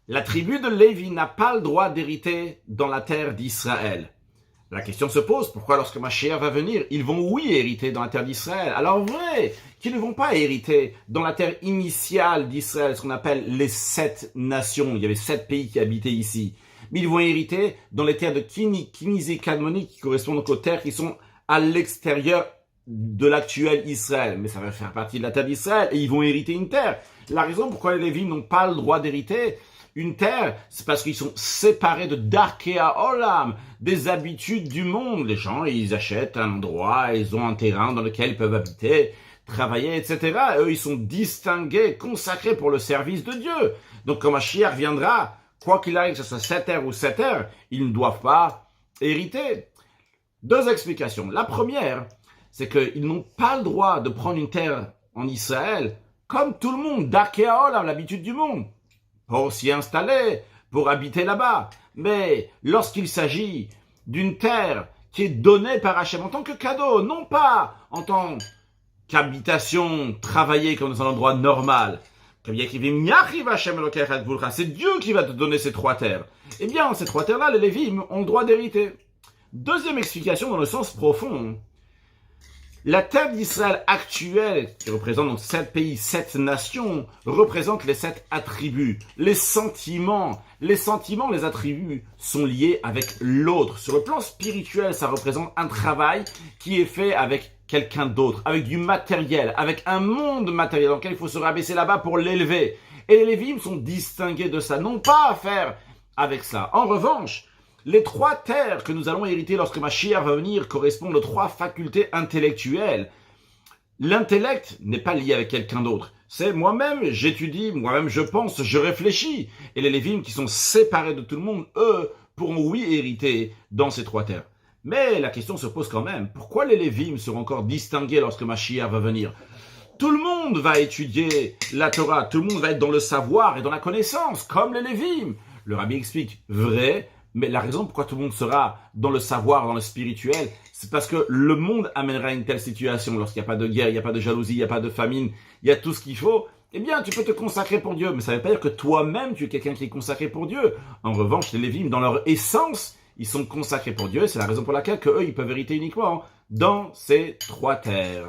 La tribu de Lévi n'a pas le droit d'hériter dans la terre d'Israël. La question se pose, pourquoi lorsque Mashiach va venir, ils vont oui hériter dans la terre d'Israël? Alors vrai qu'ils ne vont pas hériter dans la terre initiale d'Israël, ce qu'on appelle les 7 nations. Il y avait 7 pays qui habitaient ici. Mais ils vont hériter dans les terres de Kiniz et Kadmoni, qui correspondent donc aux terres qui sont à l'extérieur de l'actuel Israël. Mais ça va faire partie de la terre d'Israël et ils vont hériter une terre. La raison pourquoi les Lévites n'ont pas le droit d'hériter une terre, c'est parce qu'ils sont séparés de Darkei Olam, des habitudes du monde. Les gens, ils achètent un endroit, ils ont un terrain dans lequel ils peuvent habiter, travailler, etc. Eux, ils sont distingués, consacrés pour le service de Dieu. Donc, quand Mashiach viendra, quoi qu'il arrive, que ce soit 7 terres ou 7 terres, ils ne doivent pas hériter. 2 explications. La première, c'est qu'ils n'ont pas le droit de prendre une terre en Israël comme tout le monde, Darkei Olam, l'habitude du monde, pour s'y installer, pour habiter là-bas. Mais lorsqu'il s'agit d'une terre qui est donnée par Hachem en tant que cadeau, non pas en tant qu'habitation, travailler comme dans un endroit normal, c'est Dieu qui va te donner ces 3 terres. Eh bien, ces 3 terres-là, les Lévim ont le droit d'hériter. Deuxième explication dans le sens profond. La terre d'Israël actuelle, qui représente donc 7 pays, 7 nations, représente les 7 attributs. Les sentiments, les attributs sont liés avec l'autre. Sur le plan spirituel, ça représente un travail qui est fait avec quelqu'un d'autre, avec du matériel, avec un monde matériel dans lequel il faut se rabaisser là-bas pour l'élever. Et les Lévim sont distingués de ça, n'ont pas à faire avec ça. En revanche, les 3 terres que nous allons hériter lorsque Mashiach va venir correspondent aux 3 facultés intellectuelles. L'intellect n'est pas lié avec quelqu'un d'autre. C'est moi-même, j'étudie, moi-même je pense, je réfléchis. Et les Lévim qui sont séparés de tout le monde, eux, pourront oui hériter dans ces 3 terres. Mais la question se pose quand même, pourquoi les Lévim seront encore distingués lorsque Mashiach va venir? Tout le monde va étudier la Torah, tout le monde va être dans le savoir et dans la connaissance, comme les Lévim. Le Rabbi explique, vrai, mais la raison pourquoi tout le monde sera dans le savoir, dans le spirituel, c'est parce que le monde amènera une telle situation. Lorsqu'il n'y a pas de guerre, il n'y a pas de jalousie, il n'y a pas de famine, il y a tout ce qu'il faut. Eh bien, tu peux te consacrer pour Dieu. Mais ça ne veut pas dire que toi-même, tu es quelqu'un qui est consacré pour Dieu. En revanche, les Lévim, dans leur essence, ils sont consacrés pour Dieu. C'est la raison pour laquelle eux, ils peuvent hériter uniquement dans ces 3 terres.